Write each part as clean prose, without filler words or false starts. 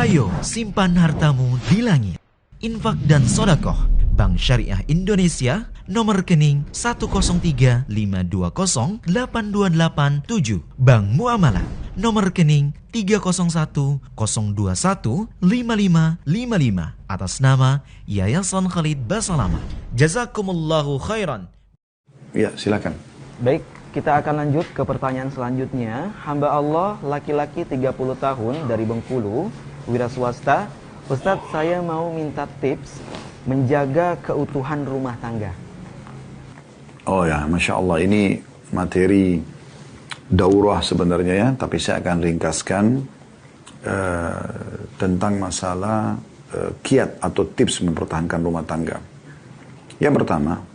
Ayo simpan hartamu di langit. Infak dan sodakoh Bank Syariah Indonesia, nomor rekening 10352082887. Bank Muamalah, nomor rekening 301021555 atas nama Yayasan Khalid Basalamah. Jazakumullahu khairan. Ya, silakan. Baik, kita akan lanjut ke pertanyaan selanjutnya. Hamba Allah laki-laki 30 tahun dari Bengkulu, wira swasta. Ustadz, saya mau minta tips menjaga keutuhan rumah tangga. Oh ya, Masya Allah, ini materi daurah sebenarnya ya, tapi saya akan ringkaskan tentang masalah kiat atau tips mempertahankan rumah tangga. Yang pertama,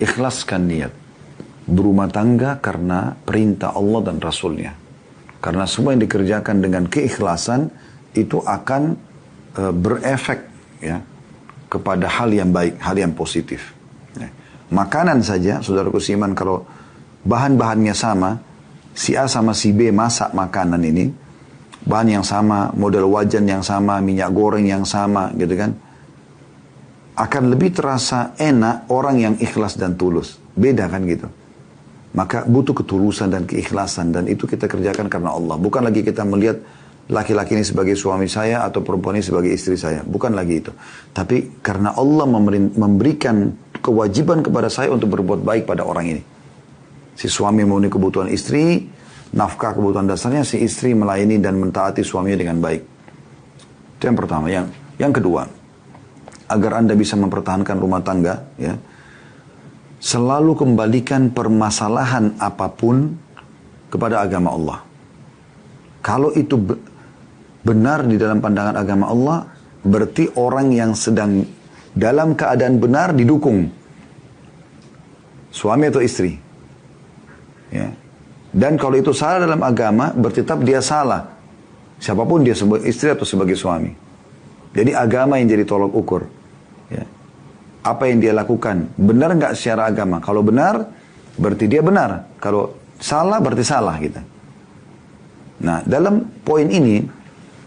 ikhlaskan niat berumah tangga karena perintah Allah dan Rasulnya. Karena semua yang dikerjakan dengan keikhlasan itu akan berefek ya kepada hal yang baik, hal yang positif. Ya. Makanan saja, saudaraku seiman, kalau bahan-bahannya sama, si A sama si B masak makanan ini, bahan yang sama, model wajan yang sama, minyak goreng yang sama, gitu kan, akan lebih terasa enak orang yang ikhlas dan tulus. Beda kan gitu. Maka butuh ketulusan dan keikhlasan, dan itu kita kerjakan karena Allah. Bukan lagi kita melihat laki-laki ini sebagai suami saya atau perempuan ini sebagai istri saya. Bukan lagi itu. Tapi karena Allah memberikan kewajiban kepada saya untuk berbuat baik pada orang ini. Si suami memenuhi kebutuhan istri, nafkah kebutuhan dasarnya, si istri melayani dan mentaati suaminya dengan baik. Itu yang pertama. Yang kedua, agar Anda bisa mempertahankan rumah tangga, ya, selalu kembalikan permasalahan apapun kepada agama Allah. Kalau itu benar di dalam pandangan agama Allah, berarti orang yang sedang dalam keadaan benar didukung. Suami atau istri. Ya. Dan kalau itu salah dalam agama, berarti tetap dia salah. Siapapun dia, sebagai istri atau sebagai suami. Jadi agama yang jadi tolok ukur. Ya. Apa yang dia lakukan, benar nggak secara agama? Kalau benar, berarti dia benar. Kalau salah, berarti salah gitu. Nah, dalam poin ini,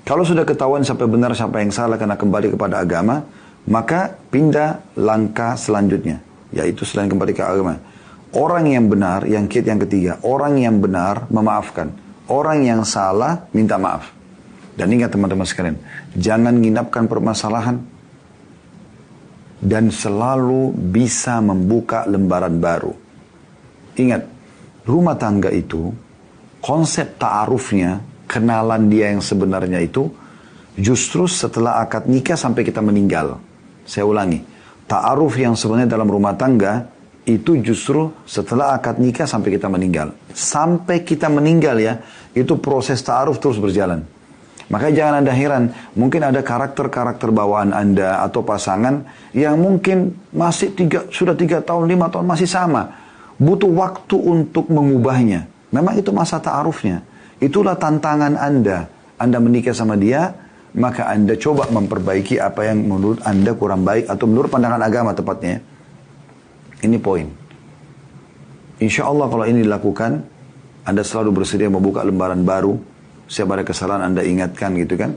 kalau sudah ketahuan siapa benar, siapa yang salah karena kembali kepada agama, maka pindah langkah selanjutnya, yaitu selain kembali ke agama. Orang yang benar, yang ketiga, orang yang benar memaafkan. Orang yang salah minta maaf. Dan ingat teman-teman sekalian, jangan nginapkan permasalahan dan selalu bisa membuka lembaran baru. Ingat, rumah tangga itu, konsep ta'arufnya, kenalan dia yang sebenarnya itu, justru setelah akad nikah sampai kita meninggal. Saya ulangi, ta'aruf yang sebenarnya dalam rumah tangga, itu justru setelah akad nikah sampai kita meninggal. Sampai kita meninggal ya, itu proses ta'aruf terus berjalan. Makanya jangan Anda heran, mungkin ada karakter-karakter bawaan Anda atau pasangan yang mungkin masih sudah 3 tahun, 5 tahun masih sama. Butuh waktu untuk mengubahnya. Memang itu masa ta'arufnya. Itulah tantangan Anda. Anda menikah sama dia, maka Anda coba memperbaiki apa yang menurut Anda kurang baik atau menurut pandangan agama tepatnya. Ini poin. Insya Allah kalau ini dilakukan, Anda selalu bersedia membuka lembaran baru. Setiap ada kesalahan Anda ingatkan gitu kan.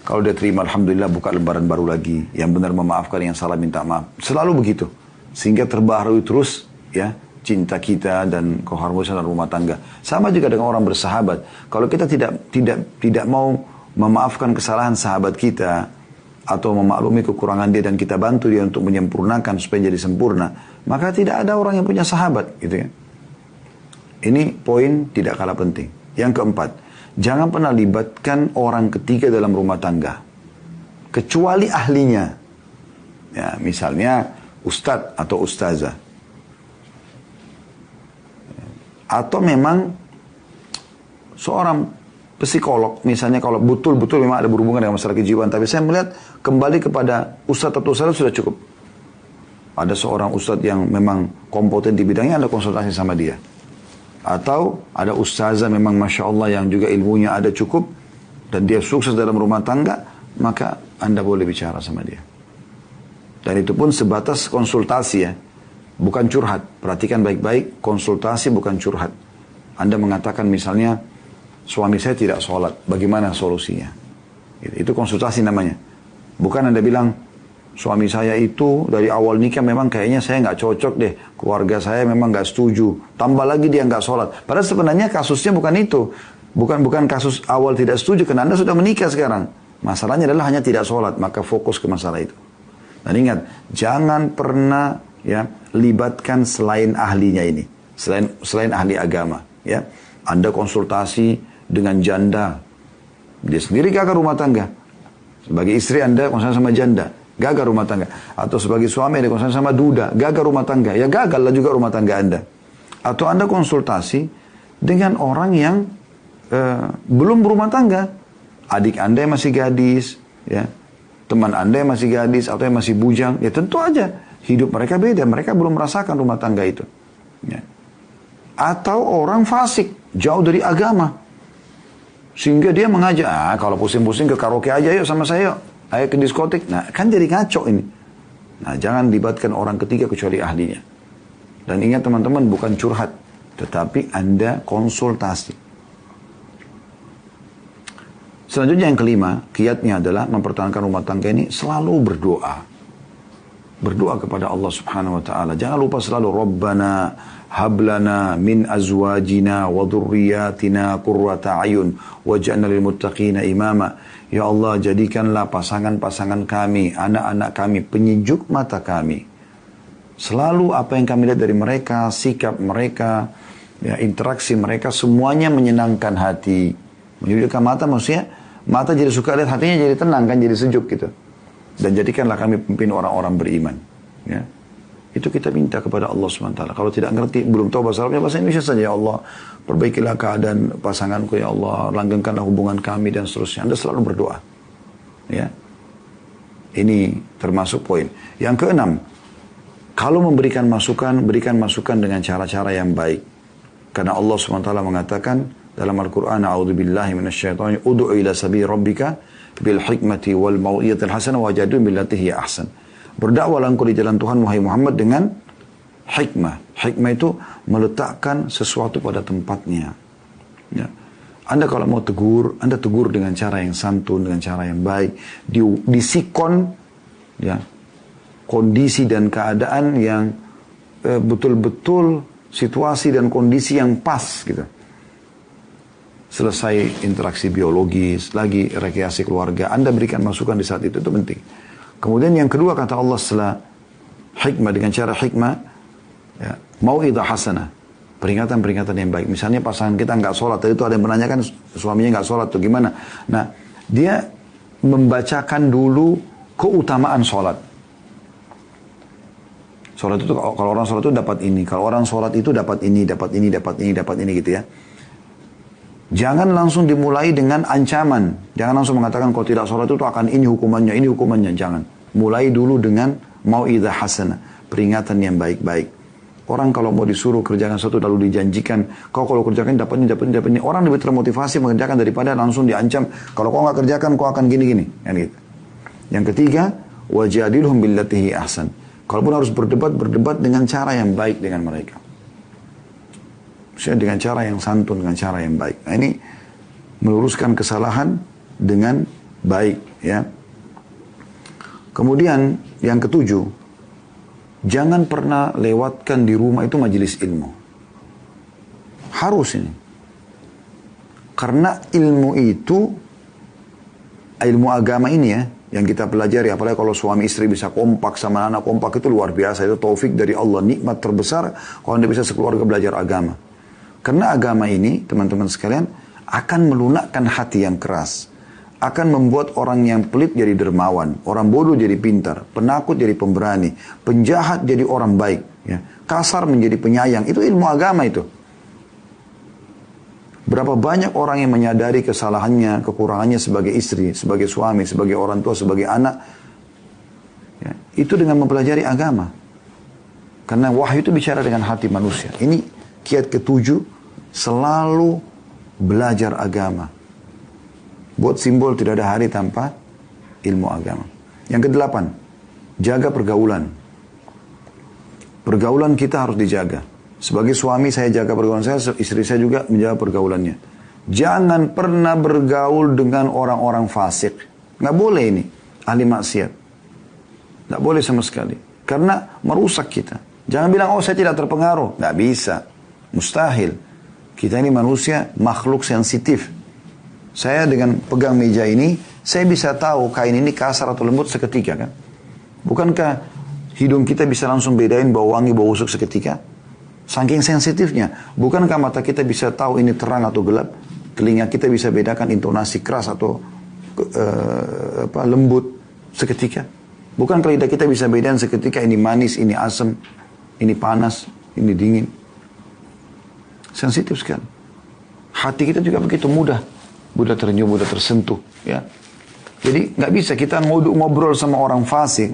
Kalau dia terima, Alhamdulillah, buka lembaran baru lagi. Yang benar memaafkan, yang salah minta maaf. Selalu begitu. Sehingga terbaharui terus ya cinta kita dan keharmonisan rumah tangga. Sama juga dengan orang bersahabat. Kalau kita tidak mau memaafkan kesalahan sahabat kita atau memaklumi kekurangan dia dan kita bantu dia untuk menyempurnakan supaya jadi sempurna, maka tidak ada orang yang punya sahabat gitu ya. Ini poin tidak kalah penting. Yang keempat, jangan pernah libatkan orang ketiga dalam rumah tangga kecuali ahlinya. Ya, misalnya ustadz atau ustazah. Atau memang seorang psikolog, misalnya kalau betul-betul memang ada berhubungan dengan masalah kejiwaan. Tapi saya melihat kembali kepada ustadz atau ustazah sudah cukup. Ada seorang ustadz yang memang kompeten di bidangnya, Anda konsultasi sama dia. Atau ada ustazah memang Masya Allah yang juga ilmunya ada cukup, dan dia sukses dalam rumah tangga, maka Anda boleh bicara sama dia. Dan itu pun sebatas konsultasi ya. Bukan curhat. Perhatikan baik-baik, konsultasi bukan curhat. Anda mengatakan misalnya, suami saya tidak sholat, bagaimana solusinya? Itu konsultasi namanya. Bukan Anda bilang, suami saya itu dari awal nikah memang kayaknya saya nggak cocok deh. Keluarga saya memang nggak setuju. Tambah lagi dia nggak sholat. Padahal sebenarnya kasusnya bukan itu. Bukan kasus awal tidak setuju, karena Anda sudah menikah sekarang. Masalahnya adalah hanya tidak sholat, maka fokus ke masalah itu. Dan ingat, jangan pernah ya libatkan selain ahlinya ini. Selain ahli agama. Ya. Anda konsultasi dengan janda. Dia sendiri gagal rumah tangga. Sebagai istri Anda konsultasi sama janda, gagal rumah tangga. Atau sebagai suami Anda konsultasi sama duda, gagal rumah tangga. Ya gagallah juga rumah tangga Anda. Atau Anda konsultasi dengan orang yang belum berumah tangga. Adik Anda yang masih gadis, ya, teman Anda yang masih gadis atau yang masih bujang, ya tentu aja hidup mereka beda. Mereka belum merasakan rumah tangga itu. Ya. Atau orang fasik, jauh dari agama. Sehingga dia mengajak, kalau pusing-pusing ke karaoke aja yuk sama saya yuk. Ayo ke diskotik. Nah, kan jadi ngaco ini. Nah, jangan libatkan orang ketiga kecuali ahlinya. Dan ingat teman-teman, bukan curhat. Tetapi Anda konsultasi. Selanjutnya yang kelima, kiatnya adalah mempertahankan rumah tangga ini selalu berdoa. Berdoa kepada Allah Subhanahu wa taala. Jangan lupa selalu Rabbana hablana min azwajina wa dhurriyyatina qurrata ayun waj'alna lil muttaqina imama. Ya Allah, jadikanlah pasangan-pasangan kami, anak-anak kami penyejuk mata kami. Selalu apa yang kami lihat dari mereka, sikap mereka, ya, interaksi mereka semuanya menyenangkan hati. Menyejukkan mata maksudnya mata jadi suka lihat, hatinya jadi tenang kan, jadi sejuk gitu. Dan jadikanlah kami pemimpin orang-orang beriman. Ya. Itu kita minta kepada Allah SWT. Kalau tidak ngerti, belum tahu bahasa Arabnya, bahasa Indonesia saja. Ya Allah, perbaikilah keadaan pasanganku, ya Allah, langgengkanlah hubungan kami, dan seterusnya. Anda selalu berdoa. Ya. Ini termasuk poin. Yang keenam, kalau memberikan masukan, berikan masukan dengan cara-cara yang baik. Karena Allah SWT mengatakan dalam Al-Quran, A'udzubillahi minasyaitonir, ud'u ila sabili rabbika bil hikmati wal mau'izatil hasanah wajadilhum billati hiya ahsan. Berdakwalah engkau di jalan Tuhan wahai Muhammad dengan hikmah. Hikmah itu meletakkan sesuatu pada tempatnya. Ya. Anda kalau mau tegur, Anda tegur dengan cara yang santun, dengan cara yang baik. Disikon ya, kondisi dan keadaan yang betul-betul situasi dan kondisi yang pas gitu. Selesai interaksi biologis, lagi rekreasi keluarga, Anda berikan masukan di saat itu penting. Kemudian yang kedua kata Allah setelah hikmah, dengan cara hikmah, ya, mau'idzah hasanah, peringatan-peringatan yang baik. Misalnya pasangan kita nggak sholat, tadi itu ada yang menanyakan suaminya nggak sholat tuh gimana. Nah, dia membacakan dulu keutamaan sholat. Sholat itu kalau orang sholat itu dapat ini, kalau orang sholat itu dapat ini, dapat ini, dapat ini, dapat ini gitu ya. Jangan langsung dimulai dengan ancaman. Jangan langsung mengatakan kalau tidak sholat itu akan ini hukumannya. Jangan. Mulai dulu dengan mau'idzah hasanah, peringatan yang baik-baik. Orang kalau mau disuruh kerjakan sesuatu lalu dijanjikan, kau kalau kerjakan dapat ini. Orang lebih termotivasi mengerjakan daripada langsung diancam. Kalau kau nggak kerjakan, kau akan gini-gini. Gitu. Yang ketiga, wajadilhum billati hiya ahsan. Kalaupun harus berdebat dengan cara yang baik dengan mereka. Dengan cara yang santun, dengan cara yang baik. Nah, ini meluruskan kesalahan dengan baik, ya. Kemudian yang ketujuh, jangan pernah lewatkan di rumah itu majelis ilmu. Harus ini. Karena ilmu itu, ilmu agama ini ya, yang kita pelajari, apalagi kalau suami istri bisa kompak sama anak kompak, itu luar biasa. Itu taufik dari Allah, nikmat terbesar kalau Anda bisa sekeluarga belajar agama. Karena agama ini, teman-teman sekalian, akan melunakkan hati yang keras. Akan membuat orang yang pelit jadi dermawan. Orang bodoh jadi pintar. Penakut jadi pemberani. Penjahat jadi orang baik. Ya. Kasar menjadi penyayang. Itu ilmu agama itu. Berapa banyak orang yang menyadari kesalahannya, kekurangannya sebagai istri, sebagai suami, sebagai orang tua, sebagai anak. Ya. Itu dengan mempelajari agama. Karena wahyu itu bicara dengan hati manusia. Ini kiat ketujuh, selalu belajar agama. Buat simbol tidak ada hari tanpa ilmu agama. Yang kedelapan, jaga pergaulan. Pergaulan kita harus dijaga. Sebagai suami saya jaga pergaulan saya, istri saya juga menjaga pergaulannya. Jangan pernah bergaul dengan orang-orang fasik. Nggak boleh ini, ahli maksiat. Nggak boleh sama sekali. Karena merusak kita. Jangan bilang, oh saya tidak terpengaruh. Nggak bisa. Mustahil. Kita ini manusia, makhluk sensitif. Saya dengan pegang meja ini, saya bisa tahu kain ini kasar atau lembut seketika kan. Bukankah hidung kita bisa langsung bedain bau wangi, bau busuk seketika? Saking sensitifnya. Bukankah mata kita bisa tahu ini terang atau gelap? Telinga kita bisa bedakan intonasi keras atau lembut seketika? Bukankah lidah kita bisa bedain seketika ini manis, ini asam, ini panas, ini dingin? Sensitif sekali. Hati kita juga begitu mudah ternyum, mudah tersentuh. Ya. Jadi nggak bisa kita ngobrol sama orang fasik,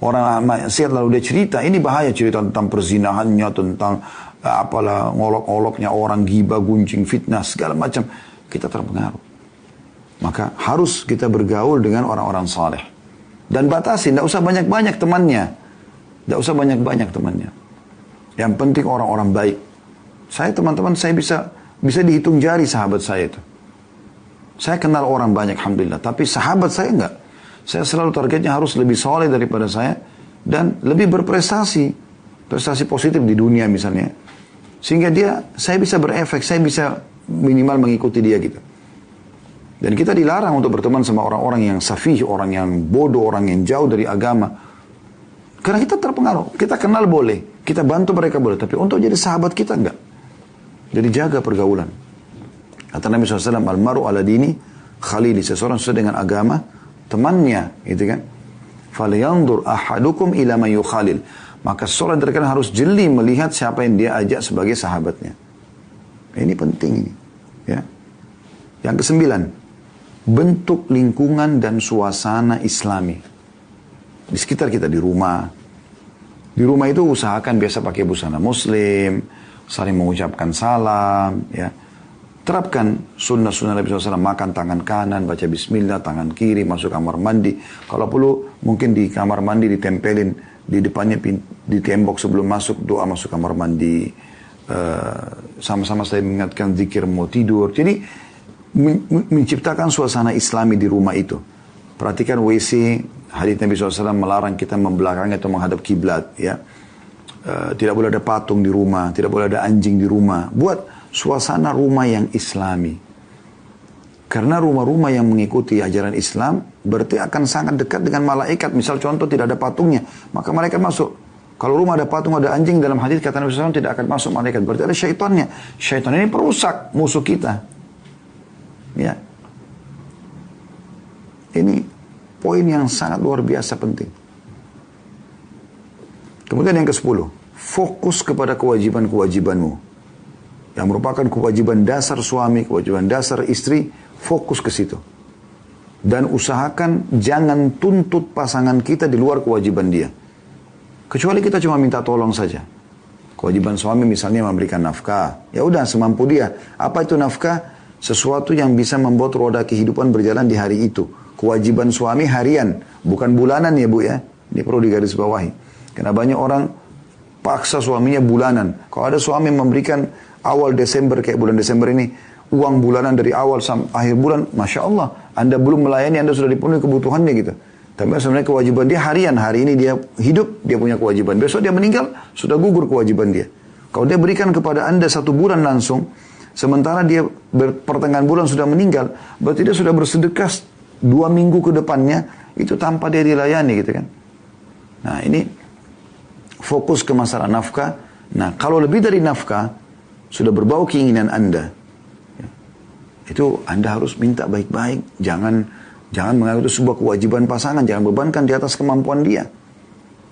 orang maksiat lalu dia cerita, ini bahaya cerita tentang perzinahannya, tentang apalah ngolok-ngoloknya orang, gibah, gunjing, fitnah, segala macam. Kita terpengaruh. Maka harus kita bergaul dengan orang-orang saleh. Dan batasi, tidak usah banyak-banyak temannya. Tidak usah banyak-banyak temannya. Yang penting orang-orang baik. Saya teman-teman, saya bisa dihitung jari sahabat saya itu. Saya kenal orang banyak, alhamdulillah. Tapi sahabat saya enggak. Saya selalu targetnya harus lebih soleh daripada saya. Dan lebih berprestasi. Prestasi positif di dunia misalnya. Sehingga saya bisa berefek. Saya bisa minimal mengikuti dia gitu. Dan kita dilarang untuk berteman sama orang-orang yang safih. Orang yang bodoh. Orang yang jauh dari agama. Karena kita terpengaruh. Kita kenal boleh. Kita bantu mereka boleh. Tapi untuk jadi sahabat kita enggak. Jadi jaga pergaulan. Kata Nabi SAW, almaru ala dini khalili. Seseorang sesuai dengan agama temannya, gitu kan. Falyanzur ahadukum ila man yukhalil. Maka seseorang terkadang harus jeli melihat siapa yang dia ajak sebagai sahabatnya. Ini penting ini, ya. Yang ke-9, bentuk lingkungan dan suasana Islami. Di sekitar kita, di rumah. Di rumah itu usahakan biasa pakai busana muslim, saling mengucapkan salam, ya. Terapkan sunnah-sunnah Nabi SAW, makan tangan kanan, baca bismillah, tangan kiri, masuk kamar mandi. Kalau perlu, mungkin di kamar mandi ditempelin, di depannya di tembok sebelum masuk, doa masuk kamar mandi. Sama-sama saya mengingatkan zikir mau tidur. Jadi, menciptakan suasana Islami di rumah itu. Perhatikan WC, hadits Nabi SAW melarang kita membelakangi atau menghadap kiblat, ya. Tidak boleh ada patung di rumah, tidak boleh ada anjing di rumah. Buat suasana rumah yang Islami. Karena rumah-rumah yang mengikuti ajaran Islam berarti akan sangat dekat dengan malaikat. Misal contoh tidak ada patungnya, maka malaikat masuk. Kalau rumah ada patung, ada anjing, dalam hadis kata Nabi SAW tidak akan masuk malaikat. Berarti ada syaitannya. Syaitan ini perusak musuh kita. Ya. Ini poin yang sangat luar biasa penting. Kemudian yang ke-10, fokus kepada kewajiban-kewajibanmu. Yang merupakan kewajiban dasar suami, kewajiban dasar istri, fokus ke situ. Dan usahakan jangan tuntut pasangan kita di luar kewajiban dia. Kecuali kita cuma minta tolong saja. Kewajiban suami misalnya memberikan nafkah. Ya udah semampu dia. Apa itu nafkah? Sesuatu yang bisa membuat roda kehidupan berjalan di hari itu. Kewajiban suami harian, bukan bulanan ya Bu ya. Ini perlu digarisbawahi. Karena banyak orang paksa suaminya bulanan. Kalau ada suami memberikan awal Desember, kayak bulan Desember ini, uang bulanan dari awal sampai akhir bulan, Masya Allah, Anda belum melayani, Anda sudah dipenuhi kebutuhannya gitu. Tapi sebenarnya kewajiban dia harian. Hari ini dia hidup, dia punya kewajiban. Besok dia meninggal, sudah gugur kewajiban dia. Kalau dia berikan kepada Anda 1 bulan langsung, sementara dia pertengahan bulan sudah meninggal, berarti dia sudah bersedekah 2 minggu ke depannya, itu tanpa dia dilayani gitu kan. Nah ini fokus ke masalah nafkah. Nah, kalau lebih dari nafkah, sudah berbau keinginan Anda. Ya. Itu Anda harus minta baik-baik. Jangan menganggap itu sebuah kewajiban pasangan. Jangan bebankan di atas kemampuan dia.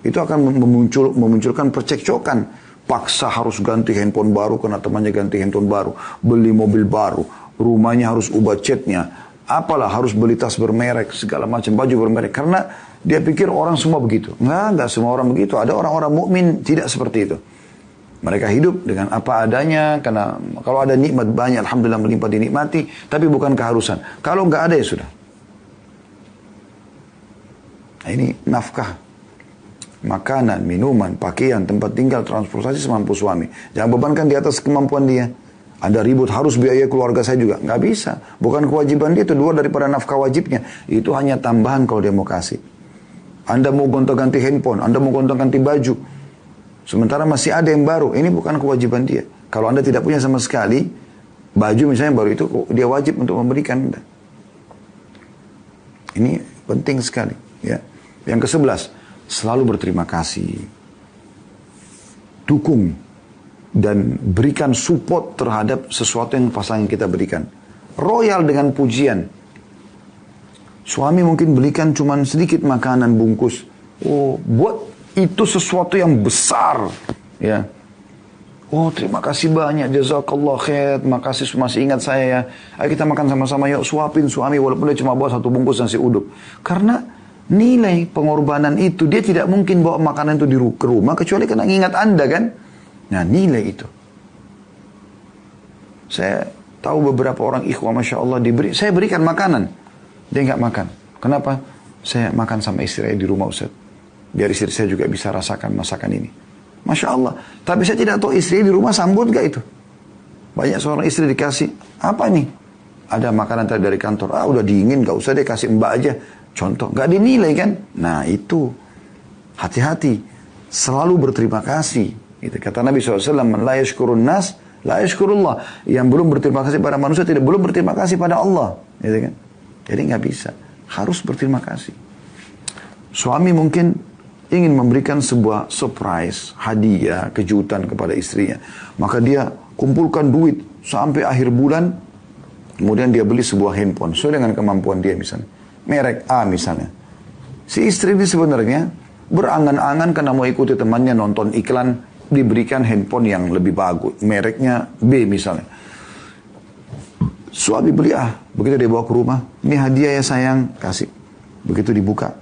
Itu akan memunculkan percekcokan. Paksa harus ganti handphone baru karena temannya ganti handphone baru. Beli mobil baru. Rumahnya harus ubah catnya. Apalah harus beli tas bermerek. Segala macam baju bermerek. Karena dia pikir orang semua begitu. Enggak semua orang begitu. Ada orang-orang mukmin tidak seperti itu. Mereka hidup dengan apa adanya. Karena kalau ada nikmat banyak, alhamdulillah melimpah dinikmati. Tapi bukan keharusan. Kalau enggak ada ya sudah. Nah, ini nafkah. Makanan, minuman, pakaian, tempat tinggal, transportasi semampu suami. Jangan bebankan di atas kemampuan dia. Anda ribut harus biaya keluarga saya juga. Nggak bisa. Bukan kewajiban dia itu, luar daripada nafkah wajibnya. Itu hanya tambahan kalau dia mau kasih. Anda mau gonta-ganti handphone, Anda mau gonta-ganti baju. Sementara masih ada yang baru. Ini bukan kewajiban dia. Kalau Anda tidak punya sama sekali, baju misalnya baru itu, dia wajib untuk memberikan Anda. Ini penting sekali. Ya. Yang ke-11, selalu berterima kasih. Dukung dan berikan support terhadap sesuatu yang pasangan kita berikan. Royal dengan pujian. Suami mungkin belikan cuman sedikit makanan bungkus. Oh, buat itu sesuatu yang besar. Ya. Oh, terima kasih banyak. Jazakallah khair. Makasih masih ingat saya ya. Ayo kita makan sama-sama yuk. Suapin suami walaupun dia cuma bawa satu bungkus nasi uduk. Karena nilai pengorbanan itu, dia tidak mungkin bawa makanan itu ke rumah kecuali karena ingat Anda kan. Nah, nilai itu. Saya tahu beberapa orang ikhwah, Masya Allah, saya berikan makanan. Dia nggak makan. Kenapa? Saya makan sama istri saya di rumah, Ustaz. Biar istri saya juga bisa rasakan masakan ini. Masya Allah. Tapi saya tidak tahu istri di rumah sambut nggak itu. Banyak seorang istri dikasih, apa nih? Ada makanan tadi dari kantor. Ah, udah dingin, nggak usah deh, kasih mbak aja. Contoh, nggak dinilai kan? Nah, itu. Hati-hati. Selalu berterima kasih. Gitu. Kata Nabi SAW, la yashkurun nas, la yashkurullah. Yang belum berterima kasih pada manusia, belum berterima kasih pada Allah. Gitu kan? Jadi nggak bisa. Harus berterima kasih. Suami mungkin ingin memberikan sebuah surprise, hadiah, kejutan kepada istrinya. Maka dia kumpulkan duit sampai akhir bulan, kemudian dia beli sebuah handphone, sesuai dengan kemampuan dia misalnya. Merek A misalnya. Si istri ini sebenarnya berangan-angan karena mau ikuti temannya nonton iklan, diberikan handphone yang lebih bagus, mereknya B misalnya. Suami beli A, begitu dia bawa ke rumah, ini hadiah ya sayang, kasih. Begitu dibuka,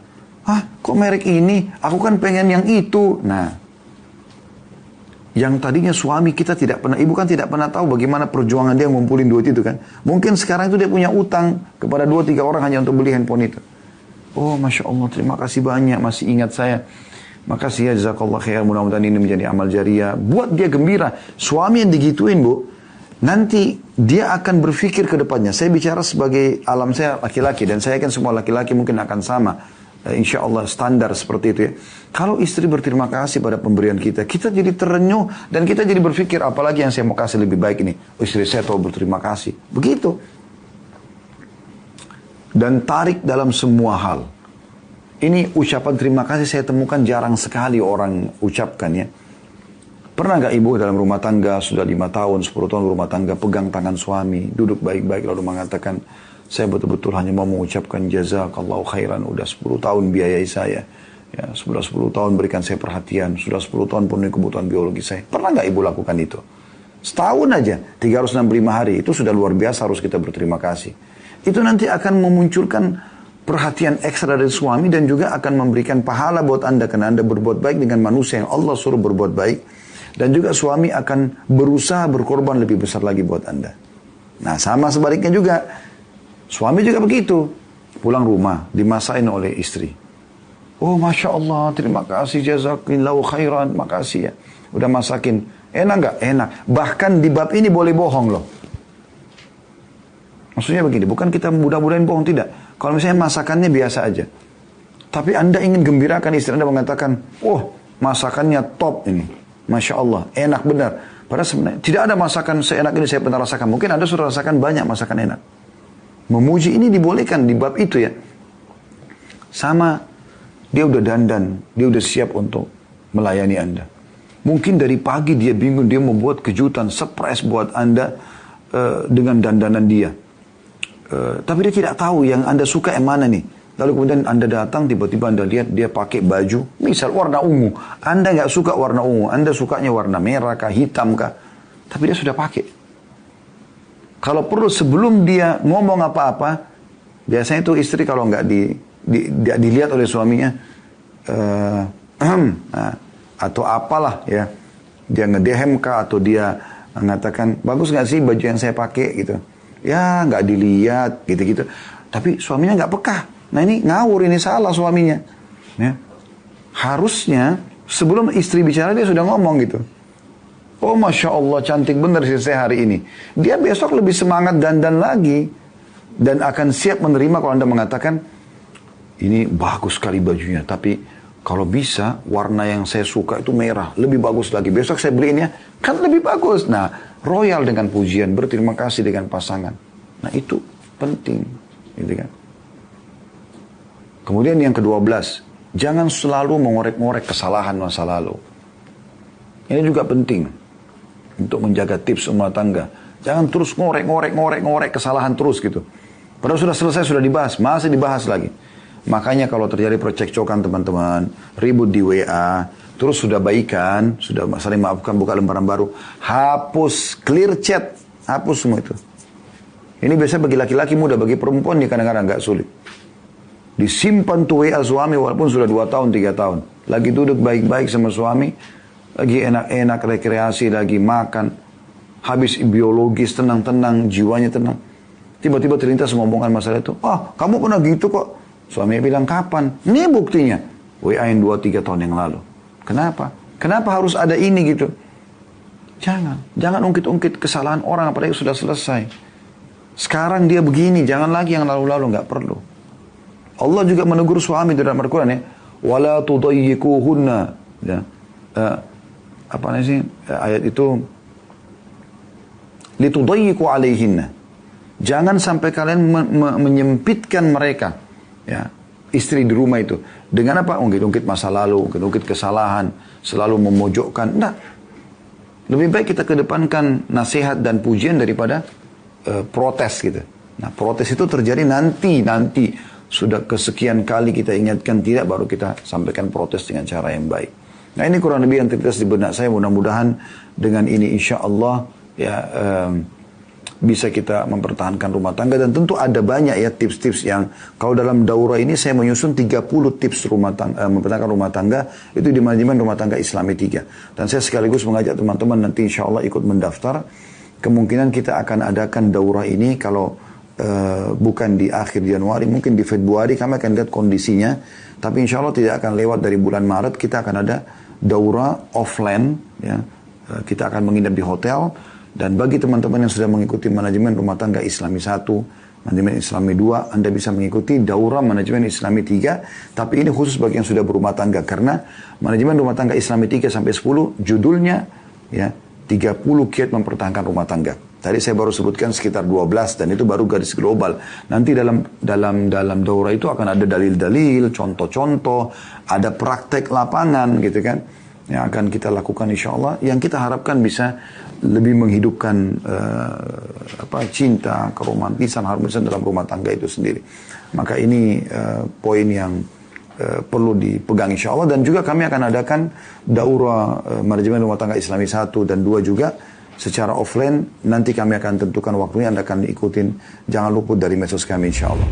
kok merek ini? Aku kan pengen yang itu. Nah, yang tadinya suami kita tidak pernah, ibu kan tidak pernah tahu bagaimana perjuangan dia ngumpulin duit itu kan. Mungkin sekarang itu dia punya utang kepada 2-3 orang hanya untuk beli handphone itu. Oh, Masya Allah, terima kasih banyak, masih ingat saya. Makasih ya, jazakallah khair, mudah-mudahan ini menjadi amal jariah. Buat dia gembira. Suami yang digituin, Bu, nanti dia akan berpikir ke depannya. Saya bicara sebagai alam saya laki-laki, dan saya yakin semua laki-laki mungkin akan sama. Insya Allah standar seperti itu ya. Kalau istri berterima kasih pada pemberian kita, kita jadi terenyuh, dan kita jadi berpikir, apalagi yang saya mau kasih lebih baik ini. Oh, istri saya tahu berterima kasih. Begitu. Dan tarik dalam semua hal. Ini ucapan terima kasih saya temukan jarang sekali orang ucapkan ya. Pernah gak ibu dalam rumah tangga sudah 5 tahun, 10 tahun rumah tangga pegang tangan suami, duduk baik-baik lalu mengatakan, saya betul-betul hanya mau mengucapkan jazakallahu khairan, udah 10 tahun biayai saya. Ya, sudah 10 tahun berikan saya perhatian, sudah 10 tahun penuhi kebutuhan biologi saya. Pernah gak ibu lakukan itu? Setahun aja, 365 hari, itu sudah luar biasa harus kita berterima kasih. Itu nanti akan memunculkan perhatian ekstra dari suami dan juga akan memberikan pahala buat Anda karena Anda berbuat baik dengan manusia yang Allah suruh berbuat baik, dan juga suami akan berusaha berkorban lebih besar lagi buat Anda. Nah, sama sebaliknya juga suami juga begitu, pulang rumah dimasakin oleh istri. Oh, Masya Allah, terima kasih, jazakallahu khairan, makasih ya, udah masakin. Enak gak? Enak. Bahkan di bab ini boleh bohong loh. Maksudnya begini, bukan kita mudah-mudahan bohong, tidak. Kalau misalnya masakannya biasa aja, tapi Anda ingin gembirakan istri Anda mengatakan, oh masakannya top ini, Masya Allah, enak benar. Padahal sebenarnya tidak ada masakan seenak ini saya pernah rasakan. Mungkin Anda sudah rasakan banyak masakan enak. Memuji ini dibolehkan di bab itu ya. Sama, dia udah dandan, dia udah siap untuk melayani Anda. Mungkin dari pagi dia bingung, dia membuat kejutan, surprise buat Anda dengan dandanan dia. Tapi dia tidak tahu yang Anda suka yang mana nih. Lalu kemudian Anda datang, tiba-tiba Anda lihat dia pakai baju, misal warna ungu. Anda nggak suka warna ungu, Anda sukanya warna merah kah, hitam kah. Tapi dia sudah pakai. Kalau perlu sebelum dia ngomong apa-apa, biasanya itu istri kalau nggak dilihat oleh suaminya, atau apalah ya, dia ngedehem kah, atau dia mengatakan, bagus nggak sih baju yang saya pakai gitu. Ya nggak dilihat gitu-gitu. Tapi suaminya nggak peka. Nah ini ngawur, ini salah suaminya. Ya. Harusnya sebelum istri bicara dia sudah ngomong gitu. Oh Masya Allah cantik bener sih saya hari ini. Dia besok lebih semangat dandan lagi. Dan akan siap menerima kalau Anda mengatakan, ini bagus sekali bajunya. Tapi kalau bisa warna yang saya suka itu merah. Lebih bagus lagi. Besok saya beliin ya. Kan lebih bagus. Nah royal dengan pujian. Berterima kasih dengan pasangan. Nah itu penting. Gitu kan. Kemudian yang ke-12. Jangan selalu mengorek-ngorek kesalahan masa lalu. Ini juga penting. Untuk menjaga tips rumah tangga. Jangan terus ngorek kesalahan terus gitu. Padahal sudah selesai, sudah dibahas. Masih dibahas lagi. Makanya kalau terjadi percekcokan teman-teman. Ribut di WA. Terus sudah baikan. Sudah saling maafkan, buka lembaran baru. Hapus. Clear chat. Hapus semua itu. Ini biasanya bagi laki-laki muda. Bagi perempuan ini kadang-kadang agak sulit. Disimpan tuh WA suami walaupun sudah 2 tahun, 3 tahun. Lagi duduk baik-baik sama suami. Lagi enak-enak rekreasi, lagi makan. Habis biologis, tenang-tenang, jiwanya tenang. Tiba-tiba terlintas ngomongan masalah itu. Kamu pernah gitu kok. Suaminya bilang, kapan? Ini buktinya. WA yang 2-3 tahun yang lalu. Kenapa? Kenapa harus ada ini gitu? Jangan ungkit-ungkit kesalahan orang apalagi sudah selesai. Sekarang dia begini, jangan lagi yang lalu-lalu, nggak perlu. Allah juga menegur suami dalam Al-Quran ya. Wala tudayyikuhunna. Ya. Apa namanya sih? Ayat itu. Litudayyiku alaihinna. Jangan sampai kalian menyempitkan mereka. Ya. Istri di rumah itu. Dengan apa? Ungkit-ungkit masa lalu. Ungkit-ungkit kesalahan. Selalu memojokkan. Nah. Lebih baik kita kedepankan nasihat dan pujian daripada protes gitu. Nah protes itu terjadi nanti. Sudah kesekian kali kita ingatkan tidak, baru kita sampaikan protes dengan cara yang baik. Nah ini kurang lebih yang terlintas di benak saya. Mudah-mudahan dengan ini insya Allah ya bisa kita mempertahankan rumah tangga. Dan tentu ada banyak ya tips-tips yang kalau dalam daurah ini saya menyusun 30 tips mempertahankan rumah tangga. Itu di manajemen rumah tangga Islami 3. Dan saya sekaligus mengajak teman-teman nanti insya Allah ikut mendaftar. Kemungkinan kita akan adakan daurah ini kalau bukan di akhir Januari, mungkin di Februari kami akan lihat kondisinya. Tapi insya Allah tidak akan lewat dari bulan Maret. Kita akan ada daurah offline ya. Kita akan menginap di hotel. Dan bagi teman-teman yang sudah mengikuti manajemen rumah tangga Islami 1, manajemen Islami 2, Anda bisa mengikuti daurah manajemen Islami 3. Tapi ini khusus bagi yang sudah berumah tangga. Karena manajemen rumah tangga Islami 3 sampai 10 judulnya ya 30 kiat mempertahankan rumah tangga. Tadi saya baru sebutkan sekitar 12 dan itu baru garis global. Nanti dalam daurah itu akan ada dalil-dalil, contoh-contoh, ada praktek lapangan gitu kan. Yang akan kita lakukan insya Allah. Yang kita harapkan bisa lebih menghidupkan cinta, keromantisan, harmonisan dalam rumah tangga itu sendiri. Maka ini poin yang perlu dipegang insya Allah. Dan juga kami akan adakan daurah manajemen rumah tangga Islami 1 dan 2 juga secara offline. Nanti kami akan tentukan waktunya, Anda akan ikutin. Jangan luput dari medsos kami insya Allah.